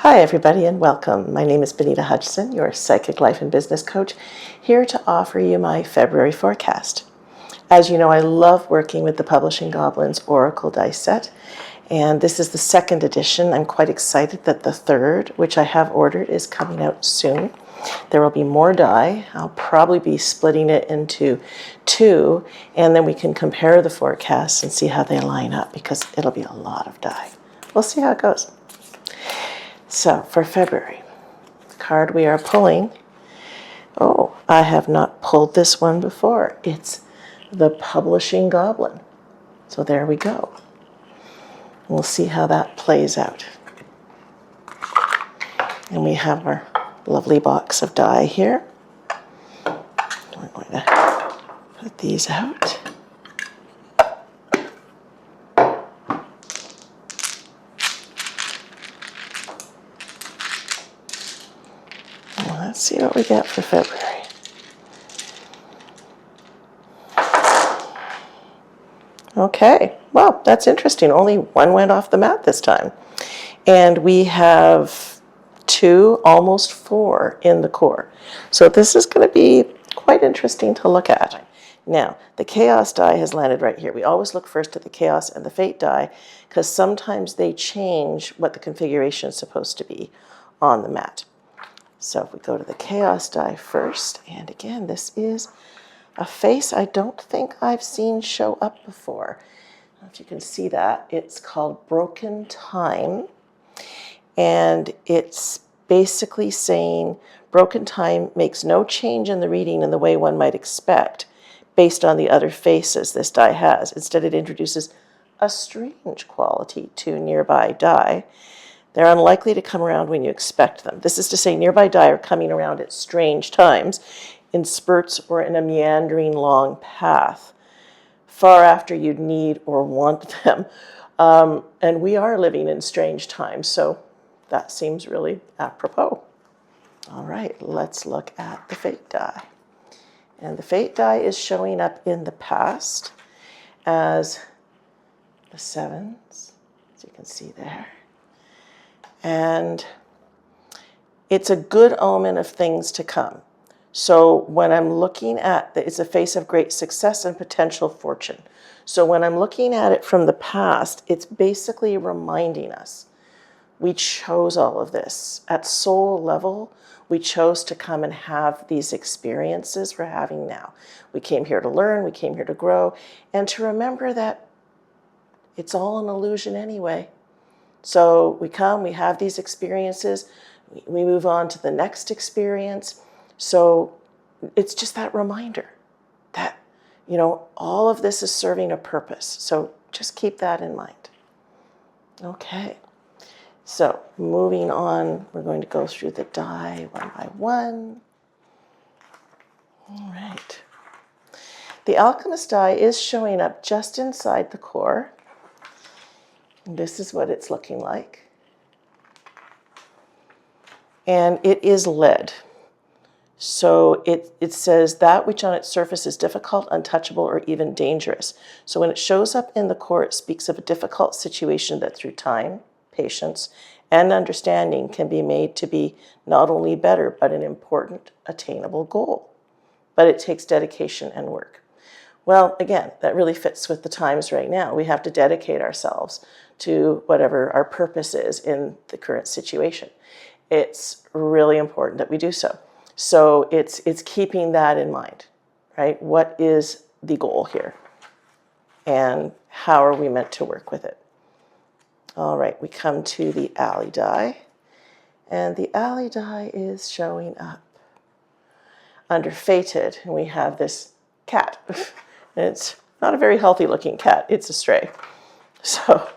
Hi everybody and welcome. My name is Benita Hutchison, your Psychic Life and Business Coach, here to offer you my February forecast. As you know, I love working with the Publishing Goblins Oracle Dice set, and this is the second edition. I'm quite excited that the third, which I have ordered, is coming out soon. There will be more die. I'll probably be splitting it into two, and then we can compare the forecasts and see how they line up, because it'll be a lot of die. We'll see how it goes. So for February, the card we are pulling, oh, I have not pulled this one before. It's the Publishing Goblin. So there we go. We'll see how that plays out. And we have our lovely box of die here. We're going to put these out. Let's see what we get for February. Okay, well, that's interesting. Only one went off the mat this time. And we have two, almost four in the core. So this is going to be quite interesting to look at. Now, the Chaos die has landed right here. We always look first at the Chaos and the Fate die, because sometimes they change what the configuration is supposed to be on the mat. So if we go to the Chaos die first, and again, this is a face I don't think I've seen show up before. I don't know if you can see that. It's called Broken Time, and it's basically saying Broken Time makes no change in the reading in the way one might expect based on the other faces this die has. Instead, it introduces a strange quality to nearby die. They're unlikely to come around when you expect them. This is to say, nearby die are coming around at strange times, in spurts or in a meandering long path, far after you'd need or want them. And we are living in strange times, so that seems really apropos. All right, let's look at the Fate die. And the Fate die is showing up in the past as the sevens, as you can see there. And it's a good omen of things to come. So when I'm looking at it's a face of great success and potential fortune. So when I'm looking at it from the past, it's basically reminding us we chose all of this. At soul level, we chose to come and have these experiences we're having now. We came here to learn, we came here to grow, and to remember that it's all an illusion anyway. So we come, we have these experiences, we move on to the next experience. So it's just that reminder that, all of this is serving a purpose. So just keep that in mind. Okay, so moving on, we're going to go through the die one by one. All right. The Alchemist die is showing up just inside the core. This is what it's looking like. And it is lead. So it says that which on its surface is difficult, untouchable, or even dangerous. So when it shows up in the core, it speaks of a difficult situation that through time, patience, and understanding can be made to be not only better, but an important, attainable goal. But it takes dedication and work. Well, again, that really fits with the times right now. We have to dedicate ourselves to whatever our purpose is in the current situation. It's really important that we do so. So it's keeping that in mind, right? What is the goal here? And how are we meant to work with it? All right, we come to the Alley die. And the Alley die is showing up under Fated, and we have this cat. It's not a very healthy looking cat, it's a stray. So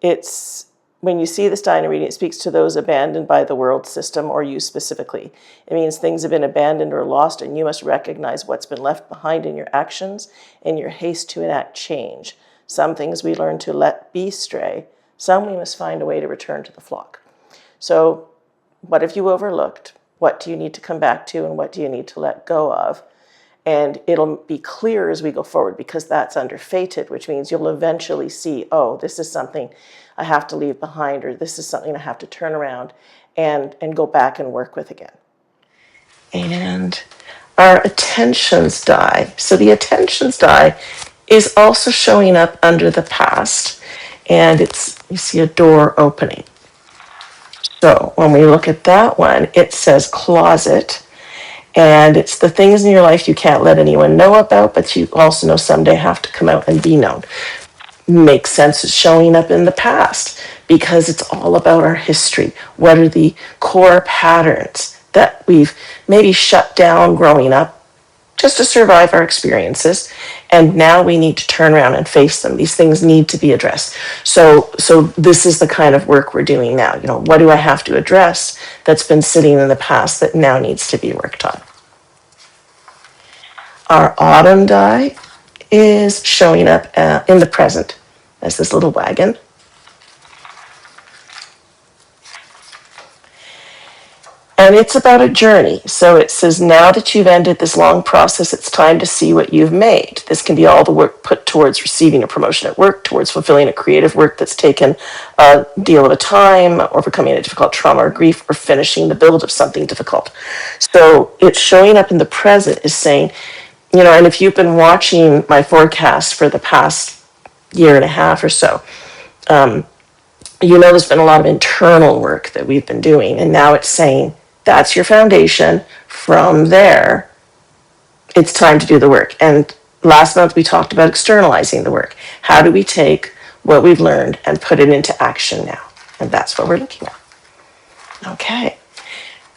it's when you see this die in a reading, it speaks to those abandoned by the world system or you specifically. It means things have been abandoned or lost, and you must recognize what's been left behind in your actions and your haste to enact change. Some things we learn to let be stray. Some we must find a way to return to the flock. So what have you overlooked? What do you need to come back to, and what do you need to let go of? And it'll be clear as we go forward, because that's under fated, which means you'll eventually see, oh, this is something I have to leave behind, or this is something I have to turn around and go back and work with again. And our attentions die. So the attentions die is also showing up under the past, and you see a door opening. So when we look at that one, it says closet, and it's the things in your life you can't let anyone know about, but you also know someday have to come out and be known. Makes sense, it's showing up in the past because it's all about our history. What are the core patterns that we've maybe shut down growing up just to survive our experiences, and now we need to turn around and face them. These things need to be addressed. So this is the kind of work we're doing now. What do I have to address that's been sitting in the past that now needs to be worked on? Our autumn die is showing up in the present as this little wagon. And it's about a journey. So it says, now that you've ended this long process, it's time to see what you've made. This can be all the work put towards receiving a promotion at work, towards fulfilling a creative work that's taken a deal of a time, overcoming a difficult trauma or grief, or finishing the build of something difficult. So it's showing up in the present is saying, and if you've been watching my forecast for the past year and a half or so, there's been a lot of internal work that we've been doing. And now it's saying, that's your foundation. From there, it's time to do the work. And last month we talked about externalizing the work. How do we take what we've learned and put it into action now? And that's what we're looking at. Okay.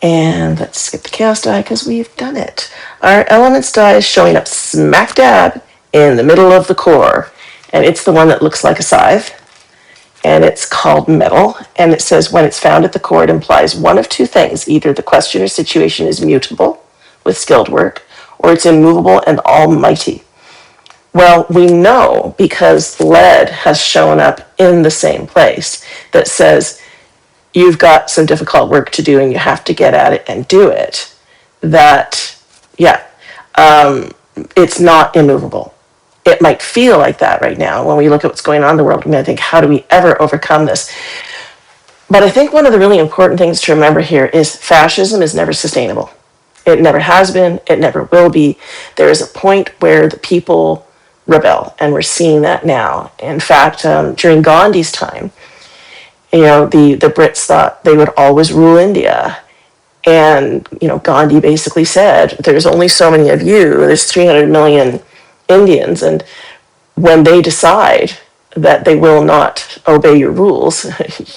And let's skip the chaos die because we've done it. Our elements die is showing up smack dab in the middle of the core. And it's the one that looks like a scythe. And it's called metal. And it says when it's found at the core, it implies one of two things. Either the question or situation is mutable with skilled work, or it's immovable and almighty. Well, we know because lead has shown up in the same place that says you've got some difficult work to do and you have to get at it and do it. It's not immovable. It might feel like that right now when we look at what's going on in the world. We might think, how do we ever overcome this? But I think one of the really important things to remember here is fascism is never sustainable. It never has been. It never will be. There is a point where the people rebel, and we're seeing that now. In fact, during Gandhi's time, the Brits thought they would always rule India. And, Gandhi basically said, there's only so many of you. There's 300 million Indians, and when they decide that they will not obey your rules,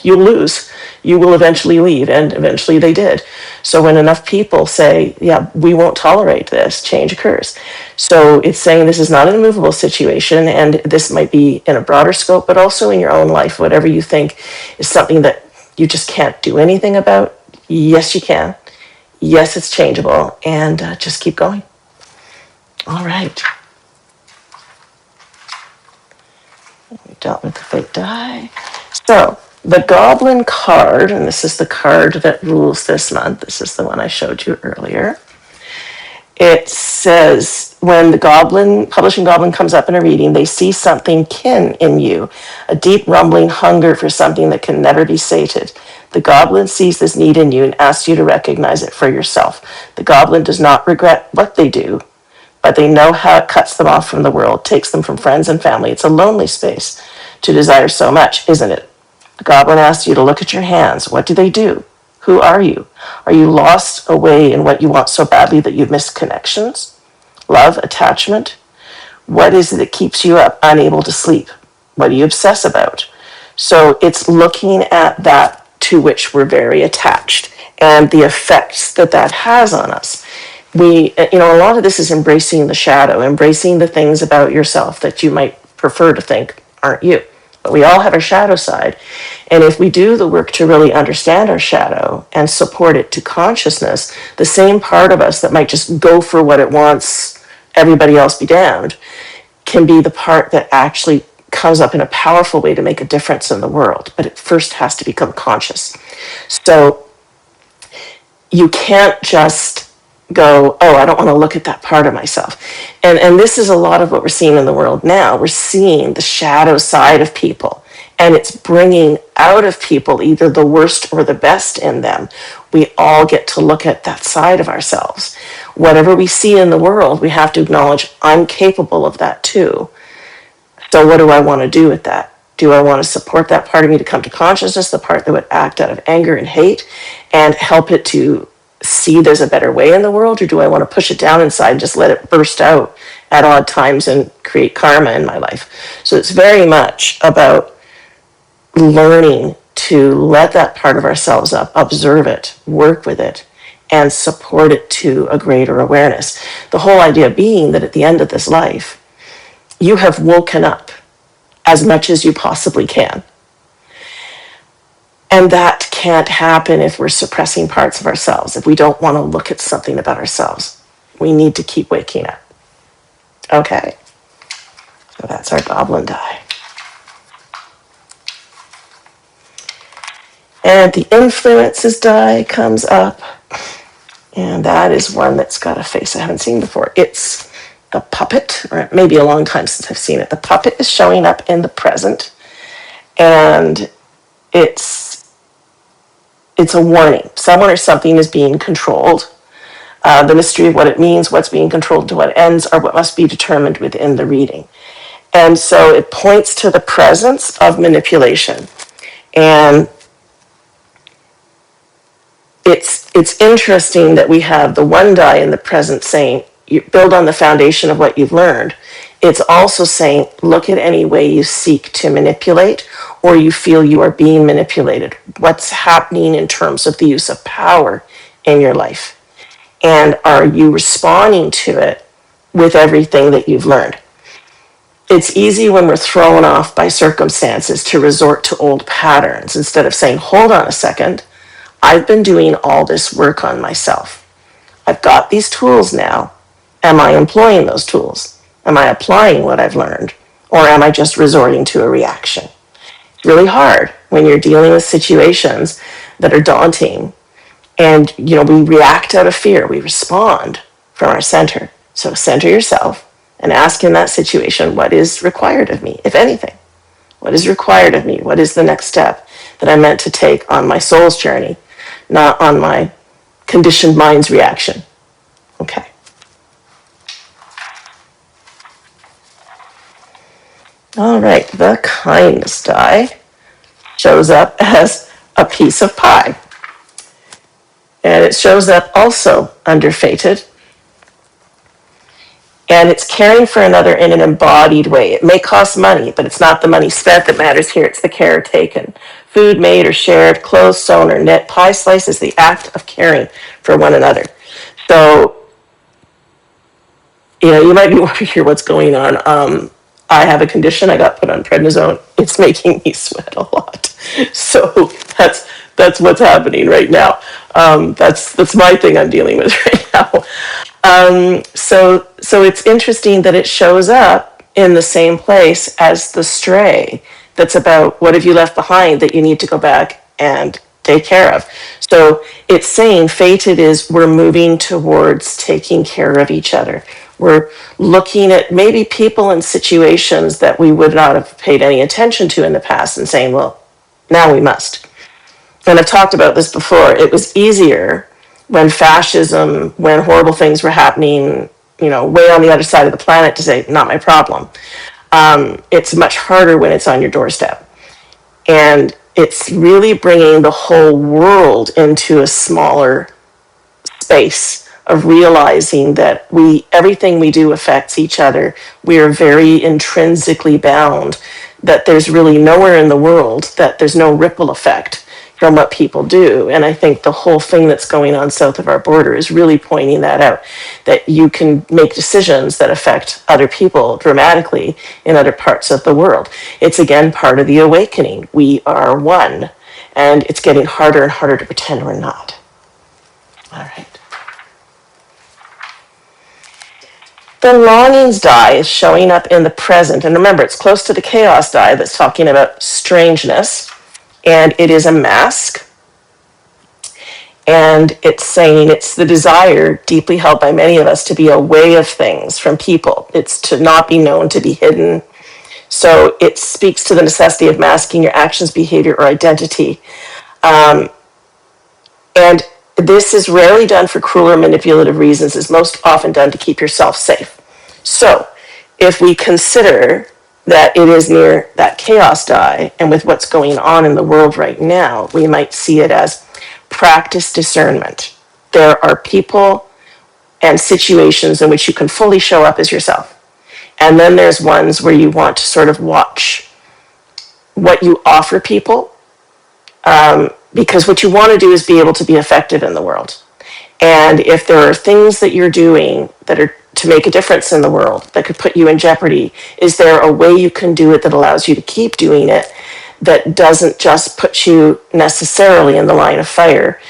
you'll lose. You will eventually leave, and eventually they did. So when enough people say, yeah, we won't tolerate this, change occurs. So it's saying this is not an immovable situation, and this might be in a broader scope, but also in your own life, whatever you think is something that you just can't do anything about. Yes, you can. Yes, it's changeable, and just keep going. All right. We dealt with the fake die. So the Goblin card, and this is the card that rules this month. This is the one I showed you earlier. It says, when the Publishing Goblin comes up in a reading, they see something kin in you, a deep rumbling hunger for something that can never be sated. The Goblin sees this need in you and asks you to recognize it for yourself. The Goblin does not regret what they do, but they know how it cuts them off from the world, takes them from friends and family. It's a lonely space to desire so much, isn't it? The Goblin asks you to look at your hands. What do they do? Who are you? Are you lost away in what you want so badly that you've missed connections? Love, attachment? What is it that keeps you up, unable to sleep? What do you obsess about? So it's looking at that to which we're very attached and the effects that has on us. A lot of this is embracing the shadow, embracing the things about yourself that you might prefer to think aren't you. But we all have our shadow side. And if we do the work to really understand our shadow and support it to consciousness, the same part of us that might just go for what it wants, everybody else be damned, can be the part that actually comes up in a powerful way to make a difference in the world. But it first has to become conscious. So you can't just go, oh, I don't want to look at that part of myself. And this is a lot of what we're seeing in the world now. We're seeing the shadow side of people, and it's bringing out of people either the worst or the best in them. We all get to look at that side of ourselves. Whatever we see in the world, we have to acknowledge, I'm capable of that too. So what do I want to do with that? Do I want to support that part of me to come to consciousness, the part that would act out of anger and hate, and help it to see there's a better way in the world? Or do I want to push it down inside and just let it burst out at odd times and create karma in my life? So it's very much about learning to let that part of ourselves up, observe it, work with it, and support it to a greater awareness. The whole idea being that at the end of this life, you have woken up as much as you possibly can. And that can't happen if we're suppressing parts of ourselves, if we don't want to look at something about ourselves. We need to keep waking up. Okay, so that's our goblin die. And the influences die comes up, and that is one that's got a face I haven't seen before. It's the puppet, or it may be a long time since I've seen it. The puppet is showing up in the present, and it's a warning. Someone or something is being controlled. The mystery of what it means, what's being controlled to what ends, are what must be determined within the reading. And so it points to the presence of manipulation. And it's interesting that we have the one die in the present saying, you build on the foundation of what you've learned. It's also saying, look at any way you seek to manipulate or you feel you are being manipulated. What's happening in terms of the use of power in your life? And are you responding to it with everything that you've learned? It's easy when we're thrown off by circumstances to resort to old patterns instead of saying, hold on a second, I've been doing all this work on myself. I've got these tools now. Am I employing those tools? Am I applying what I've learned? Or am I just resorting to a reaction? It's really hard when you're dealing with situations that are daunting and we react out of fear. We respond from our center. So center yourself and ask in that situation, what is required of me, if anything? What is required of me? What is the next step that I'm meant to take on my soul's journey, not on my conditioned mind's reaction? Okay. All right, the kindness die shows up as a piece of pie. And it shows up also under fated. And it's caring for another in an embodied way. It may cost money, but it's not the money spent that matters here. It's the care taken. Food made or shared, clothes sewn or knit. Pie slice is the act of caring for one another. So, you might be wondering here what's going on. I have a condition. I got put on prednisone. It's making me sweat a lot. So that's what's happening right now. That's my thing I'm dealing with right now. So it's interesting that it shows up in the same place as the stray. That's about what have you left behind that you need to go back and take care of. So it's saying fated is we're moving towards taking care of each other. We're looking at maybe people and situations that we would not have paid any attention to in the past and saying, well, now we must. And I've talked about this before. It was easier when fascism, when horrible things were happening, way on the other side of the planet to say, not my problem. It's much harder when it's on your doorstep. And it's really bringing the whole world into a smaller space of realizing that everything we do affects each other. We are very intrinsically bound, that there's really nowhere in the world that there's no ripple effect from what people do. And I think the whole thing that's going on south of our border is really pointing that out, that you can make decisions that affect other people dramatically in other parts of the world. It's again part of the awakening. We are one, and it's getting harder and harder to pretend we're not. All right. The longings die is showing up in the present. And remember, it's close to the chaos die that's talking about strangeness. And it is a mask. And it's saying it's the desire deeply held by many of us to be a way of things from people. It's to not be known, to be hidden. So it speaks to the necessity of masking your actions, behavior, or identity. And this is rarely done for cruel or manipulative reasons. It's most often done to keep yourself safe. So if we consider that it is near that chaos die, and with what's going on in the world right now, we might see it as practice discernment. There are people and situations in which you can fully show up as yourself. And then there's ones where you want to sort of watch what you offer people, because what you want to do is be able to be effective in the world. And if there are things that you're doing that are to make a difference in the world that could put you in jeopardy, is there a way you can do it that allows you to keep doing it, that doesn't just put you necessarily in the line of fire,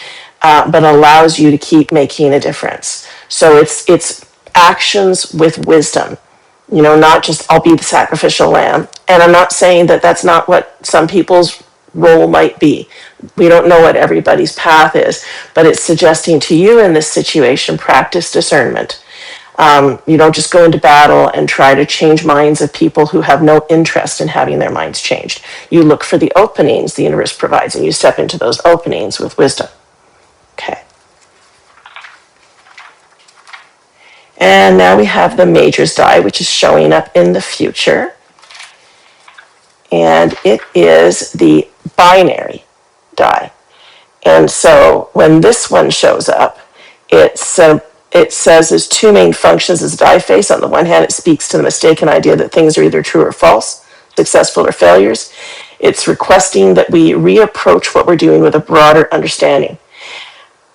but allows you to keep making a difference? So it's actions with wisdom, not just I'll be the sacrificial lamb. And I'm not saying that that's not what some people's role might be. We don't know what everybody's path is, but it's suggesting to you in this situation, practice discernment. You don't just go into battle and try to change minds of people who have no interest in having their minds changed. You look for the openings the universe provides, and you step into those openings with wisdom. Okay. And now we have the Major's die, which is showing up in the future. And it is the binary die. And so when this one shows up, it says there's two main functions as a die face. On the one hand, it speaks to the mistaken idea that things are either true or false, successful or failures. It's requesting that we reapproach what we're doing with a broader understanding.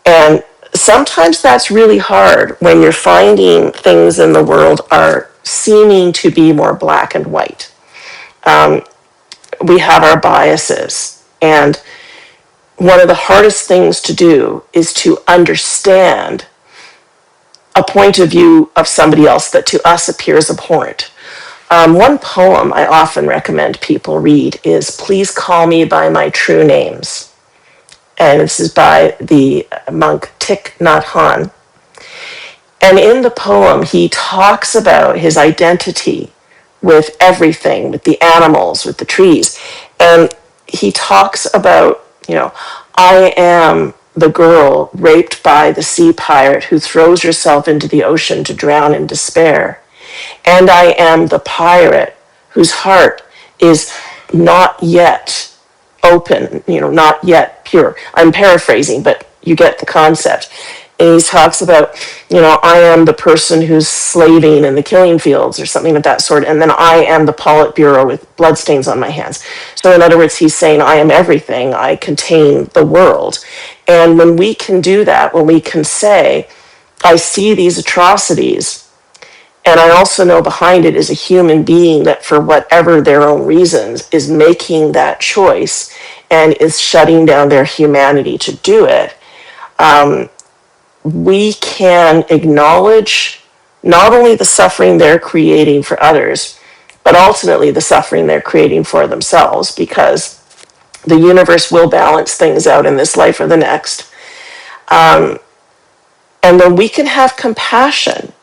And sometimes that's really hard when you're finding things in the world are seeming to be more black and white. We have our biases, and one of the hardest things to do is to understand a point of view of somebody else that to us appears abhorrent. One poem I often recommend people read is Please Call Me by My True Names. And this is by the monk Thich Nhat Hanh. And in the poem, he talks about his identity with everything, with the animals, with the trees. And he talks about, I am the girl raped by the sea pirate who throws herself into the ocean to drown in despair. And I am the pirate whose heart is not yet open, not yet pure. I'm paraphrasing, but you get the concept. And he talks about, I am the person who's slaving in the killing fields or something of that sort. And then I am the Politburo with bloodstains on my hands. So in other words, he's saying, I am everything. I contain the world. And when we can do that, when we can say, I see these atrocities, and I also know behind it is a human being that for whatever their own reasons is making that choice and is shutting down their humanity to do it, we can acknowledge not only the suffering they're creating for others, but ultimately the suffering they're creating for themselves, because the universe will balance things out in this life or the next. And then we can have compassion,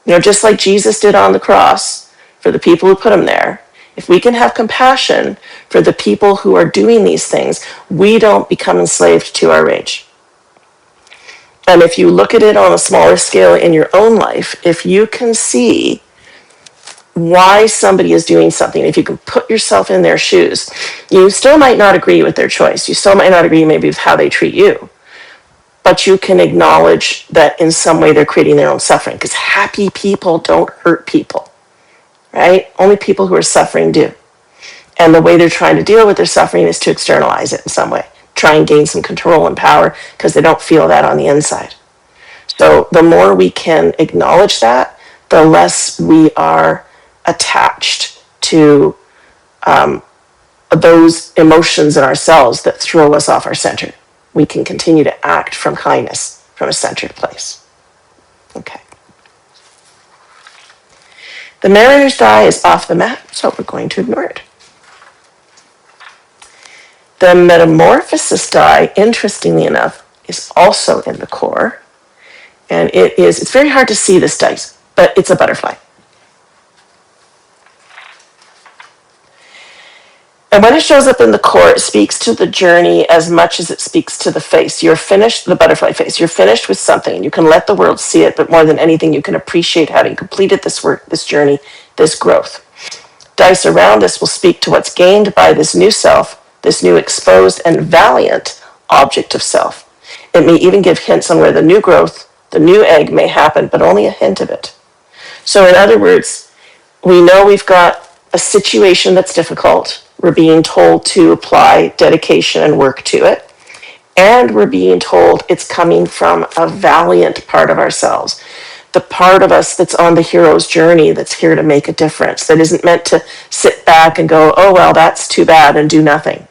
just like Jesus did on the cross for the people who put him there. If we can have compassion for the people who are doing these things, we don't become enslaved to our rage. And if you look at it on a smaller scale in your own life, if you can see why somebody is doing something, if you can put yourself in their shoes, you still might not agree with their choice. You still might not agree maybe with how they treat you. But you can acknowledge that in some way they're creating their own suffering, because happy people don't hurt people, right? Only people who are suffering do. And the way they're trying to deal with their suffering is to externalize it in some way. Try and gain some control and power because they don't feel that on the inside. So the more we can acknowledge that, the less we are attached to those emotions in ourselves that throw us off our center. We can continue to act from kindness, from a centered place. Okay. The Mariner's die is off the mat, so we're going to ignore it. The Metamorphosis die, interestingly enough, is also in the core. And it's very hard to see this dice, but it's a butterfly. And when it shows up in the core, it speaks to the journey as much as it speaks to the face. You're finished, the butterfly face. You're finished with something. You can let the world see it, but more than anything, you can appreciate having completed this work, this journey, this growth. Dice around us will speak to what's gained by this new self, this new exposed and valiant object of self. It may even give hints on where the new growth, the new egg may happen, but only a hint of it. So in other words, we know we've got a situation that's difficult. We're being told to apply dedication and work to it. And we're being told it's coming from a valiant part of ourselves. The part of us that's on the hero's journey, that's here to make a difference, that isn't meant to sit back and go, oh, well, that's too bad, and do nothing.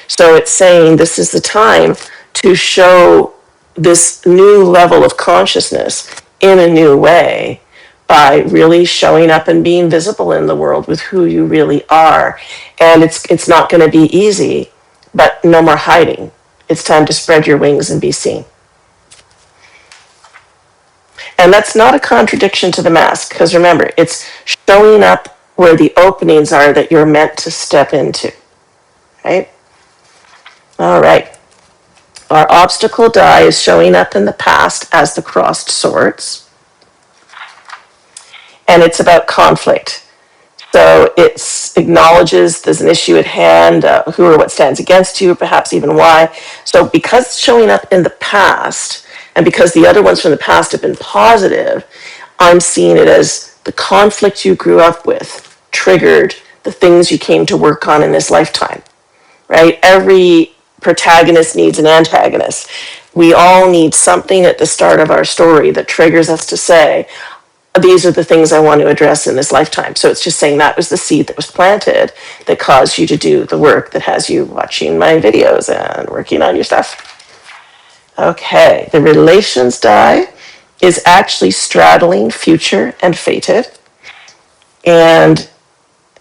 So it's saying this is the time to show this new level of consciousness in a new way by really showing up and being visible in the world with who you really are. And it's not going to be easy, but no more hiding. It's time to spread your wings and be seen. And that's not a contradiction to the mask, because remember, it's showing up where the openings are that you're meant to step into, right? All right. Our obstacle die is showing up in the past as the crossed swords. And it's about conflict. So it acknowledges there's an issue at hand, who or what stands against you, perhaps even why. So because it's showing up in the past, and because the other ones from the past have been positive, I'm seeing it as the conflict you grew up with triggered the things you came to work on in this lifetime, right? Every protagonist needs an antagonist. We all need something at the start of our story that triggers us to say, these are the things I want to address in this lifetime. So it's just saying that was the seed that was planted that caused you to do the work that has you watching my videos and working on your stuff. Okay, the relations die is actually straddling future and fated. And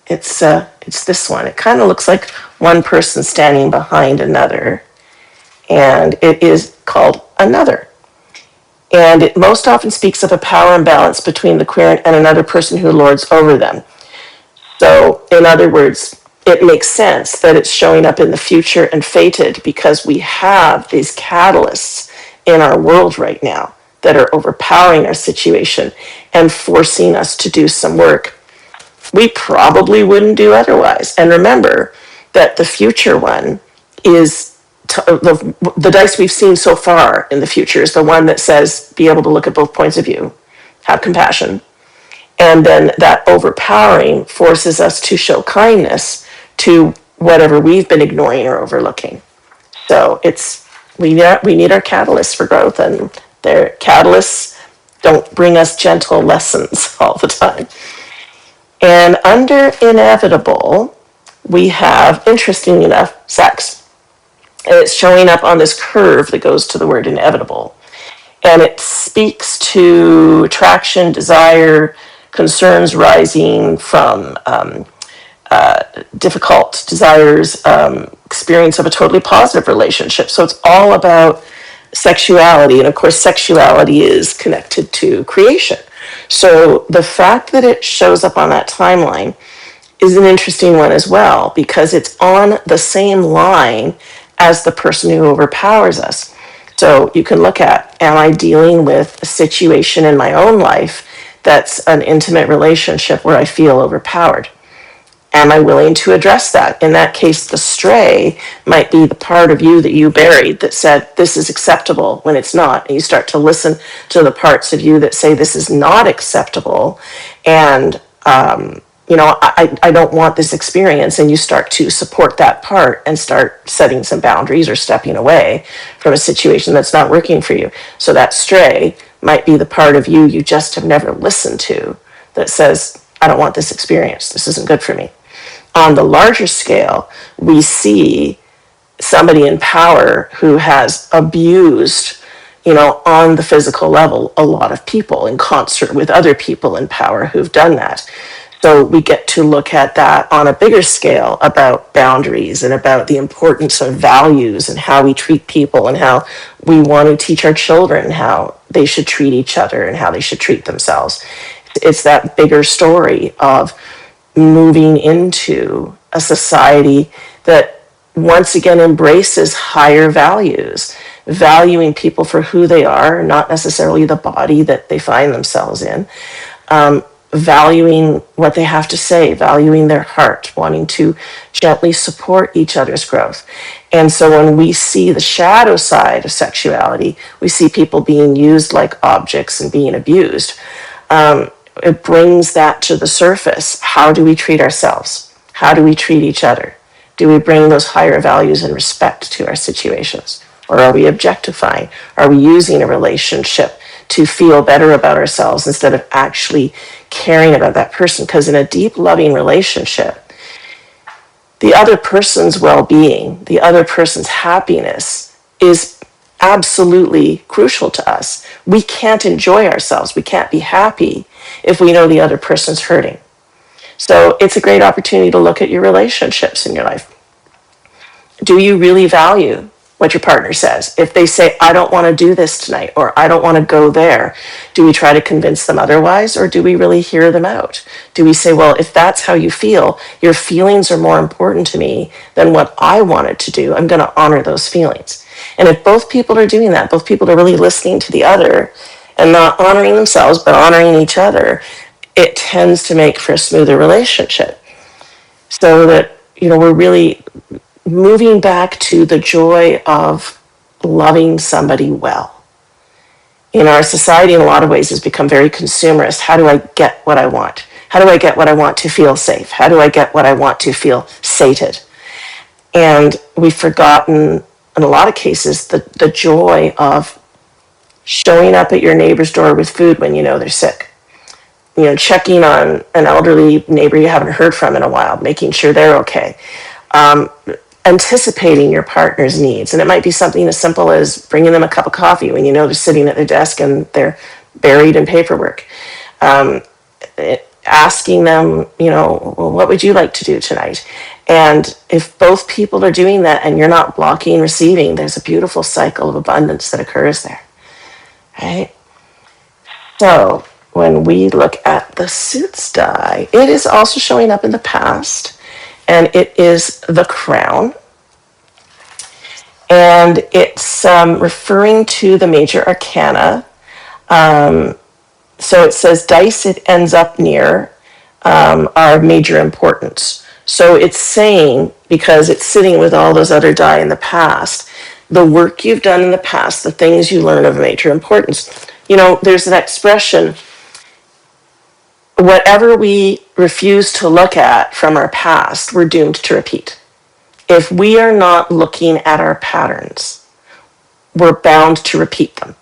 it's this one. It kind of looks like one person standing behind another. And it is called Another. And it most often speaks of a power imbalance between the querent and another person who lords over them. So, in other words, it makes sense that it's showing up in the future and fated because we have these catalysts in our world right now that are overpowering our situation and forcing us to do some work we probably wouldn't do otherwise. And remember that the future one is the dice we've seen so far in the future is the one that says be able to look at both points of view, have compassion, and then that overpowering forces us to show kindness to whatever we've been ignoring or overlooking. So we need our catalysts for growth, and their catalysts don't bring us gentle lessons all the time. And under inevitable, we have, interesting enough, sex. And it's showing up on this curve that goes to the word inevitable. And it speaks to attraction, desire, concerns rising from difficult desires, experience of a totally positive relationship. So it's all about sexuality. And of course, sexuality is connected to creation. So the fact that it shows up on that timeline is an interesting one as well, because it's on the same line as the person who overpowers us. So you can look at, am I dealing with a situation in my own life that's an intimate relationship where I feel overpowered? Am I willing to address that? In that case, the stray might be the part of you that you buried that said, this is acceptable when it's not. And you start to listen to the parts of you that say, this is not acceptable. And, I don't want this experience. And you start to support that part and start setting some boundaries or stepping away from a situation that's not working for you. So that stray might be the part of you just have never listened to that says, I don't want this experience. This isn't good for me. On the larger scale, we see somebody in power who has abused, on the physical level, a lot of people in concert with other people in power who've done that. So we get to look at that on a bigger scale about boundaries and about the importance of values and how we treat people and how we want to teach our children how they should treat each other and how they should treat themselves. It's that bigger story of moving into a society that once again embraces higher values, valuing people for who they are, not necessarily the body that they find themselves in, valuing what they have to say, valuing their heart, wanting to gently support each other's growth. And so when we see the shadow side of sexuality, we see people being used like objects and being abused. It brings that to the surface. How do we treat ourselves? How do we treat each other? Do we bring those higher values and respect to our situations? Or are we objectifying? Are we using a relationship to feel better about ourselves instead of actually caring about that person? Because in a deep, loving relationship, the other person's well-being, the other person's happiness is absolutely crucial to us. We can't enjoy ourselves. We can't be happy if we know the other person's hurting. So it's a great opportunity to look at your relationships in your life. Do you really value what your partner says? If they say, I don't want to do this tonight, or I don't want to go there, do we try to convince them otherwise, or do we really hear them out? Do we say, well, if that's how you feel, your feelings are more important to me than what I wanted to do, I'm going to honor those feelings. And if both people are doing that, both people are really listening to the other and not honoring themselves, but honoring each other, it tends to make for a smoother relationship. So that, we're really moving back to the joy of loving somebody well. In our society, in a lot of ways, has become very consumerist. How do I get what I want? How do I get what I want to feel safe? How do I get what I want to feel sated? And we've forgotten, in a lot of cases, the joy of showing up at your neighbor's door with food when you know they're sick. Checking on an elderly neighbor you haven't heard from in a while, making sure they're okay. Anticipating your partner's needs. And it might be something as simple as bringing them a cup of coffee when you know they're sitting at their desk and they're buried in paperwork. Asking them, well, what would you like to do tonight? And if both people are doing that and you're not blocking receiving, there's a beautiful cycle of abundance that occurs there. Right? So when we look at the Suits die, it is also showing up in the past. And it is the Crown. And it's referring to the major arcana. So it says dice it ends up near are major importance. So it's saying, because it's sitting with all those other die in the past, the work you've done in the past, the things you learn of major importance. There's an expression, whatever we refuse to look at from our past, we're doomed to repeat. If we are not looking at our patterns, we're bound to repeat them.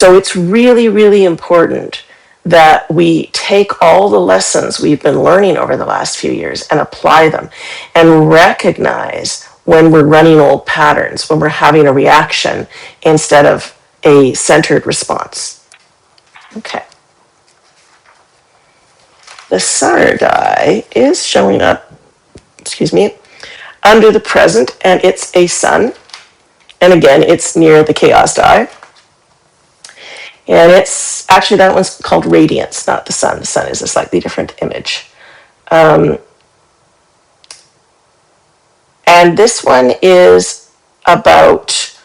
So it's really, really important that we take all the lessons we've been learning over the last few years and apply them and recognize when we're running old patterns, when we're having a reaction instead of a centered response. Okay. The Sar die is showing up, under the present, and it's a sun. And again, it's near the chaos die. And it's actually, that one's called radiance, not the sun. The sun is a slightly different image. And this one is about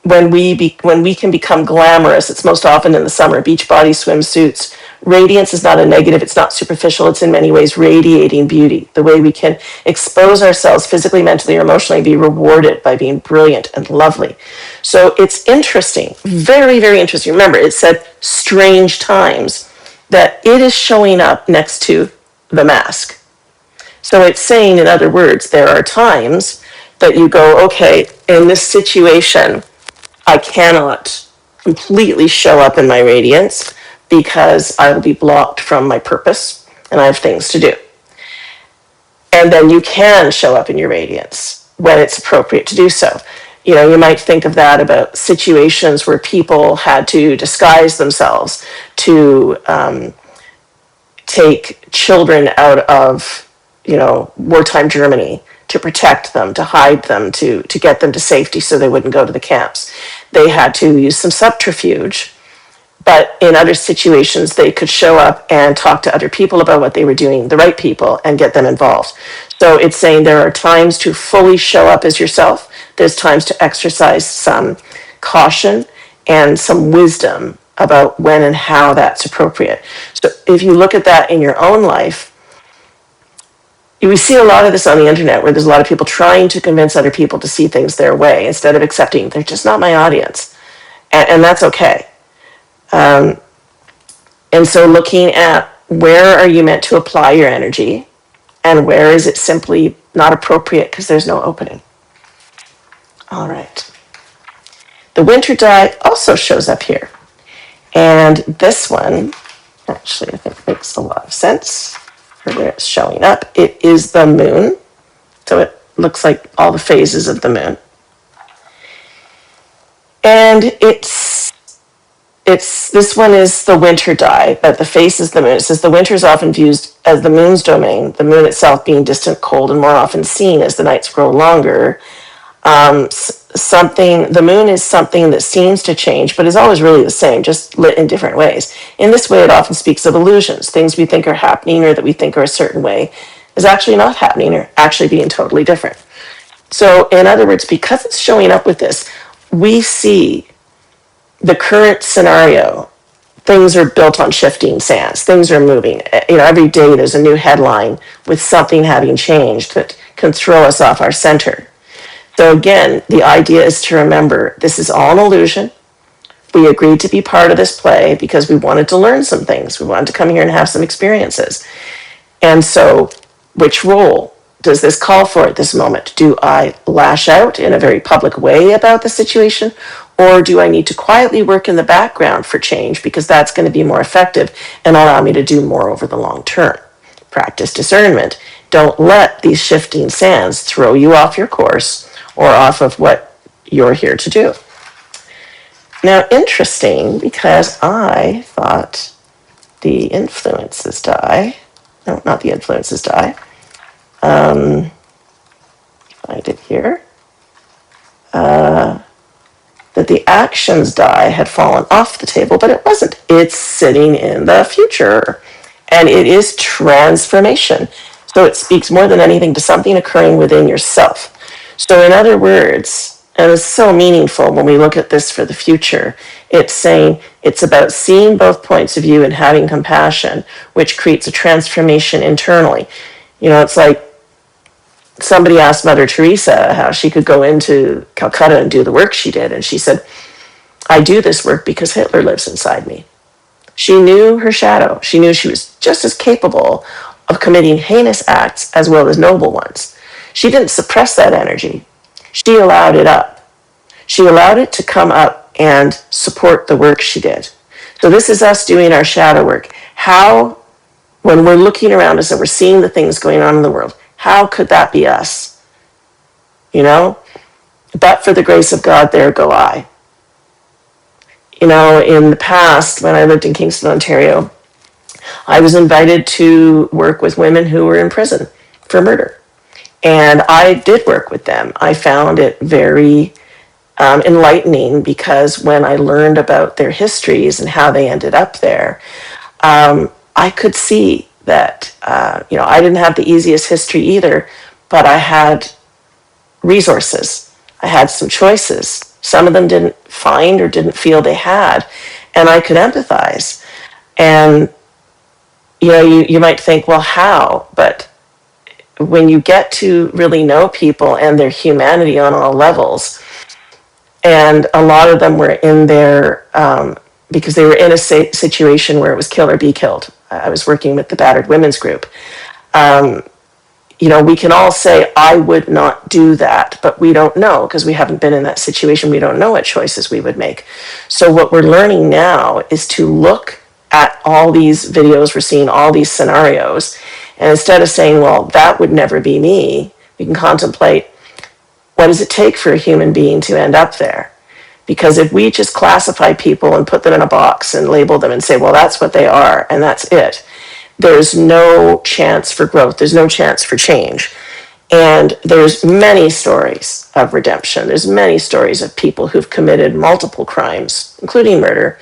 when we can become glamorous. It's most often in the summer, beach body swimsuits. Radiance is not a negative, it's not superficial, it's in many ways radiating beauty. The way we can expose ourselves physically, mentally, or emotionally, be rewarded by being brilliant and lovely. So it's interesting, very, very interesting. Remember, it said strange times, that it is showing up next to the mask. So it's saying, in other words, there are times that you go, okay, in this situation, I cannot completely show up in my radiance because I will be blocked from my purpose and I have things to do. And then you can show up in your radiance when it's appropriate to do so. You might think of that about situations where people had to disguise themselves to take children out of, wartime Germany, to protect them, to hide them, to get them to safety so they wouldn't go to the camps. They had to use some subterfuge, but in other situations, they could show up and talk to other people about what they were doing, the right people, and get them involved. So it's saying there are times to fully show up as yourself. There's times to exercise some caution and some wisdom about when and how that's appropriate. So if you look at that in your own life, we see a lot of this on the internet where there's a lot of people trying to convince other people to see things their way instead of accepting they're just not my audience. And that's okay. And so looking at where are you meant to apply your energy and where is it simply not appropriate because there's no opening. All right. The winter die also shows up here. And this one, actually, I think makes a lot of sense for where it's showing up. It is the moon. So it looks like all the phases of the moon. And this one is the winter die, but the face is the moon. It says the winter is often viewed as the moon's domain, the moon itself being distant, cold, and more often seen as the nights grow longer. The moon is something that seems to change, but is always really the same, just lit in different ways. In this way, it often speaks of illusions. Things we think are happening or that we think are a certain way is actually not happening or actually being totally different. So in other words, because it's showing up with this, we see the current scenario. Things are built on shifting sands. Things are moving. Every day there's a new headline with something having changed that can throw us off our center. So again, the idea is to remember this is all an illusion. We agreed to be part of this play because we wanted to learn some things. We wanted to come here and have some experiences. And so which role does this call for at this moment? Do I lash out in a very public way about the situation? Or do I need to quietly work in the background for change because that's going to be more effective and allow me to do more over the long term? Practice discernment. Don't let these shifting sands throw you off your course or off of what you're here to do. Now, interesting, because I thought the influences die. No, not the influences die. Find it here. That the actions die had fallen off the table, but it wasn't. It's sitting in the future. And it is transformation. So it speaks more than anything to something occurring within yourself. So in other words, and it's so meaningful when we look at this for the future, it's saying it's about seeing both points of view and having compassion, which creates a transformation internally. It's like somebody asked Mother Teresa how she could go into Calcutta and do the work she did. And she said, I do this work because Hitler lives inside me. She knew her shadow. She knew she was just as capable of committing heinous acts as well as noble ones. She didn't suppress that energy. She allowed it up. She allowed it to come up and support the work she did. So this is us doing our shadow work. How, when we're looking around us and we're seeing the things going on in the world, how could that be us? But for the grace of God, there go I. In the past, when I lived in Kingston, Ontario, I was invited to work with women who were in prison for murder. And I did work with them. I found it very enlightening because when I learned about their histories and how they ended up there, I could see that, I didn't have the easiest history either, but I had resources. I had some choices. Some of them didn't find or didn't feel they had, and I could empathize. And, you might think, well, how? But when you get to really know people and their humanity on all levels, and a lot of them were in there because they were in a situation where it was kill or be killed. I was working with the battered women's group. We can all say, I would not do that, but we don't know because we haven't been in that situation. We don't know what choices we would make. So what we're learning now is to look at all these videos, we're seeing all these scenarios, and instead of saying, well, that would never be me, we can contemplate, what does it take for a human being to end up there? Because if we just classify people and put them in a box and label them and say, well, that's what they are and that's it, there's no chance for growth. There's no chance for change. And there's many stories of redemption. There's many stories of people who've committed multiple crimes, including murder,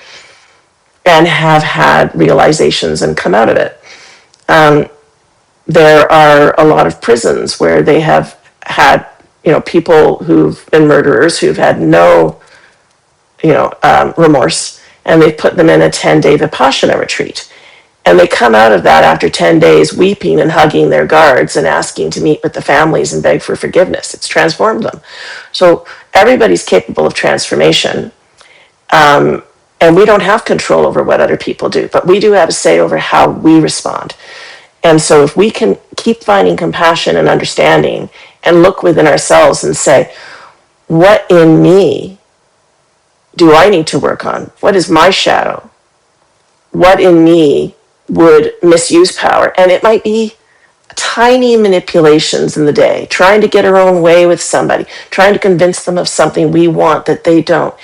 and have had realizations and come out of it. There are a lot of prisons where they have had, people who've been murderers who've had no, remorse, and they've put them in a 10-day Vipassana retreat. And they come out of that after 10 days weeping and hugging their guards and asking to meet with the families and beg for forgiveness. It's transformed them. So everybody's capable of transformation. And we don't have control over what other people do, but we do have a say over how we respond. And so if we can keep finding compassion and understanding and look within ourselves and say, what in me do I need to work on? What is my shadow? What in me would misuse power? And it might be tiny manipulations in the day, trying to get our own way with somebody, trying to convince them of something we want that they don't.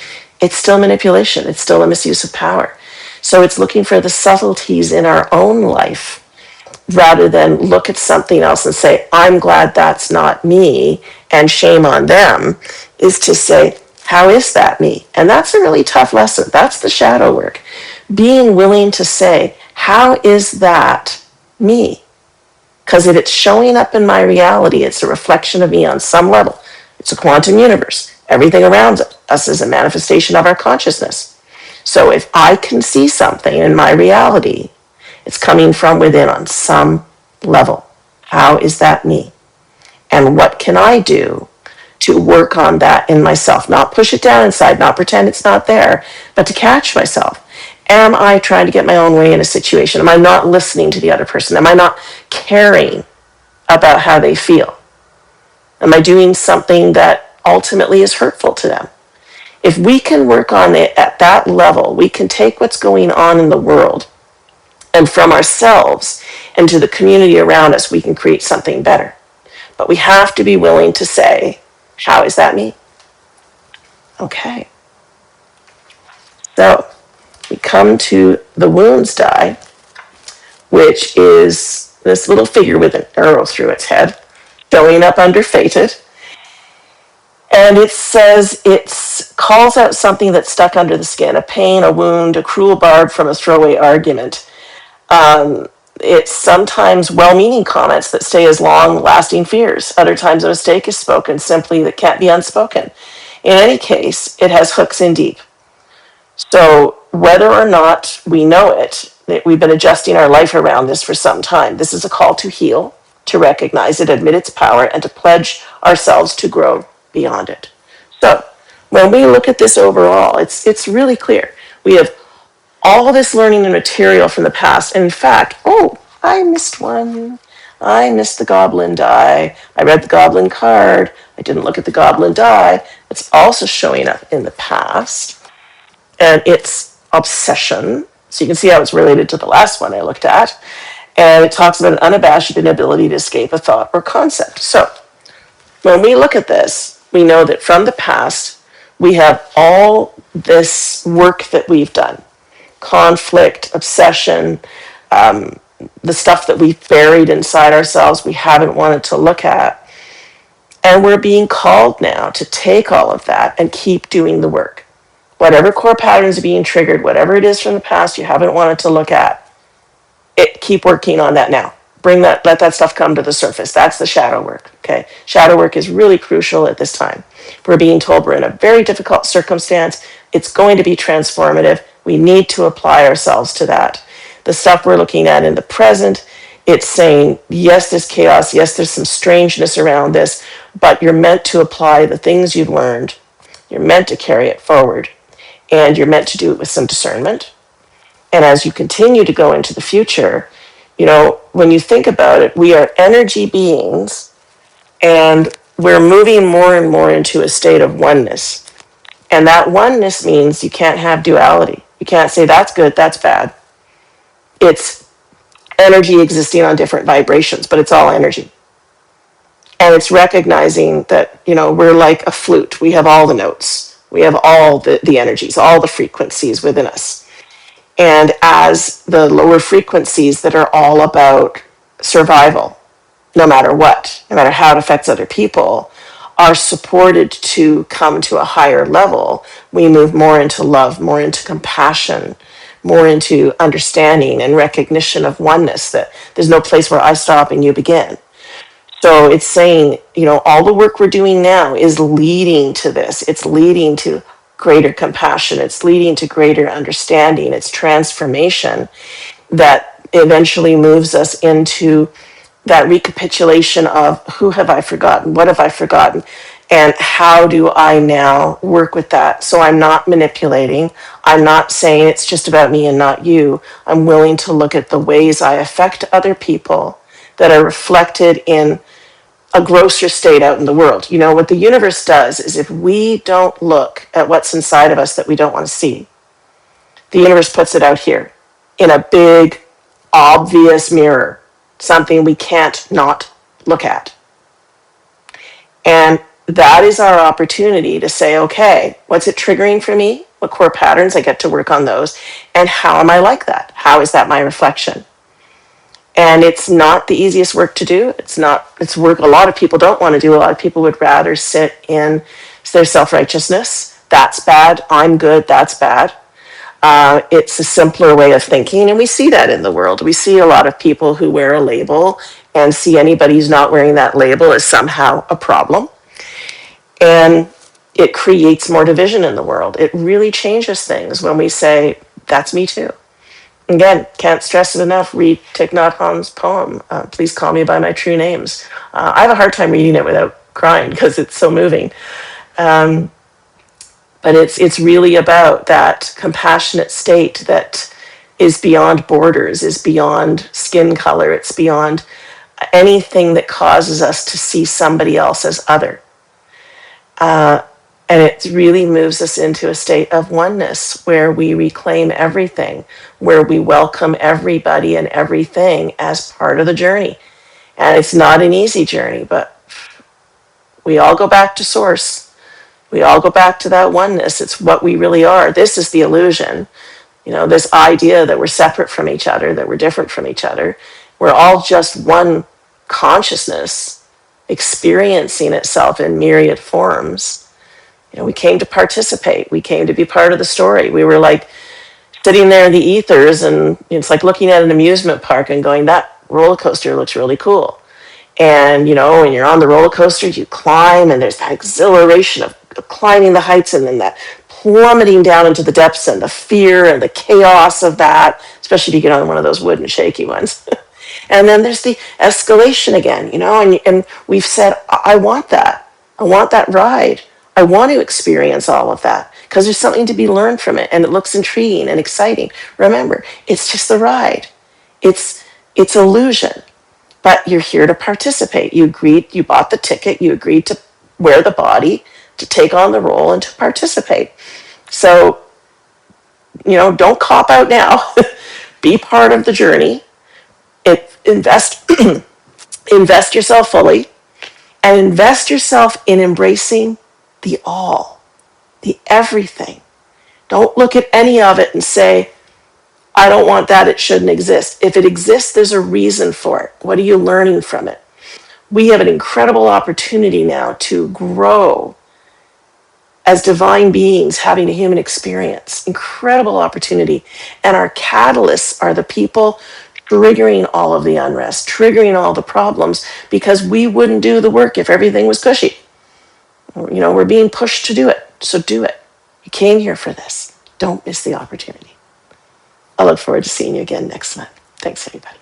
It's still manipulation. It's still a misuse of power. So it's looking for the subtleties in our own life rather than look at something else and say, I'm glad that's not me and shame on them, is to say, how is that me? And that's a really tough lesson. That's the shadow work. Being willing to say, how is that me? Because if it's showing up in my reality, it's a reflection of me on some level. It's a quantum universe. Everything around us is a manifestation of our consciousness. So if I can see something in my reality, it's coming from within on some level. How is that me? And what can I do to work on that in myself? Not push it down inside, not pretend it's not there, but to catch myself. Am I trying to get my own way in a situation? Am I not listening to the other person? Am I not caring about how they feel? Am I doing something that ultimately is hurtful to them? If we can work on it at that level, we can take what's going on in the world and from ourselves and to the community around us, we can create something better. But we have to be willing to say, how is that me? Okay. So we come to the wounds die, which is this little figure with an arrow through its head, showing up under fated. And it says it calls out something that's stuck under the skin, a pain, a wound, a cruel barb from a throwaway argument. It's sometimes well-meaning comments that stay as long-lasting fears. Other times a mistake is spoken simply that can't be unspoken. In any case, it has hooks in deep. So whether or not we know it, we've been adjusting our life around this for some time. This is a call to heal, to recognize it, admit its power, and to pledge ourselves to grow beyond it. So when we look at this overall, it's really clear. We have all this learning and material from the past. And in fact, I missed one. I missed the goblin die. I read the goblin card. I didn't look at the goblin die. It's also showing up in the past. And it's obsession. So you can see how it's related to the last one I looked at. And it talks about an unabashed inability to escape a thought or concept. So when we look at this, we know that from the past, we have all this work that we've done. Conflict, obsession, the stuff that we've buried inside ourselves we haven't wanted to look at. And we're being called now to take all of that and keep doing the work. Whatever core patterns are being triggered, whatever it is from the past you haven't wanted to look at, keep working on that now. Let that stuff come to the surface. That's the shadow work, okay? Shadow work is really crucial at this time. We're being told we're in a very difficult circumstance. It's going to be transformative. We need to apply ourselves to that. The stuff we're looking at in the present, it's saying, yes, there's chaos. Yes, there's some strangeness around this, but you're meant to apply the things you've learned. You're meant to carry it forward, and you're meant to do it with some discernment. And as you continue to go into the future, when you think about it, we are energy beings, and we're moving more and more into a state of oneness. And that oneness means you can't have duality. You can't say that's good, that's bad. It's energy existing on different vibrations, but it's all energy. And it's recognizing that, we're like a flute. We have all the notes. We have all the energies, all the frequencies within us. and as the lower frequencies that are all about survival, no matter what, no matter how it affects other people, are supported to come to a higher level, we move more into love, more into compassion, more into understanding and recognition of oneness, that there's no place where I stop and you begin. So it's saying, all the work we're doing now is leading to this. It's leading to greater compassion. It's leading to greater understanding. It's transformation that eventually moves us into that recapitulation of who have I forgotten? What have I forgotten? And how do I now work with that? So I'm not manipulating. I'm not saying it's just about me and not you. I'm willing to look at the ways I affect other people that are reflected in a grosser state out in the world. What the universe does is, if we don't look at what's inside of us that we don't want to see, the universe puts it out here in a big, obvious mirror, something we can't not look at. And that is our opportunity to say, okay, what's it triggering for me? What core patterns? I get to work on those. And how am I like that? How is that my reflection? And it's not the easiest work to do. It's work a lot of people don't want to do. A lot of people would rather sit in their self-righteousness. That's bad. I'm good. That's bad. It's a simpler way of thinking. And we see that in the world. We see a lot of people who wear a label and see anybody who's not wearing that label as somehow a problem. And it creates more division in the world. It really changes things when we say, that's me too. Again, can't stress it enough. Read Thich Nhat Hanh's poem, Please Call Me By My True Names. I have a hard time reading it without crying because it's so moving. But it's really about that compassionate state that is beyond borders, is beyond skin color. It's beyond anything that causes us to see somebody else as other. And it really moves us into a state of oneness where we reclaim everything, where we welcome everybody and everything as part of the journey. And it's not an easy journey, but we all go back to source. We all go back to that oneness. It's what we really are. This is the illusion. This idea that we're separate from each other, that we're different from each other. We're all just one consciousness experiencing itself in myriad forms. We came to participate. We came to be part of the story. We were like sitting there in the ethers, and it's like looking at an amusement park and going, that roller coaster looks really cool. And, when you're on the roller coaster, you climb, and there's that exhilaration of climbing the heights, and then that plummeting down into the depths, and the fear and the chaos of that, especially if you get on one of those wooden shaky ones. And then there's the escalation again, and we've said, I want that. I want that ride. I want to experience all of that because there's something to be learned from it, and it looks intriguing and exciting. Remember, it's just the ride. It's illusion, but you're here to participate. You bought the ticket, you agreed to wear the body, to take on the role, and to participate. So, don't cop out now. Be part of the journey. Invest yourself fully, and invest yourself in embracing the all, the everything. Don't look at any of it and say, I don't want that, it shouldn't exist. If it exists, there's a reason for it. What are you learning from it? We have an incredible opportunity now to grow as divine beings having a human experience. Incredible opportunity. And our catalysts are the people triggering all of the unrest, triggering all the problems, because we wouldn't do the work if everything was cushy. We're being pushed to do it, so do it. You came here for this. Don't miss the opportunity. I look forward to seeing you again next month. Thanks, everybody.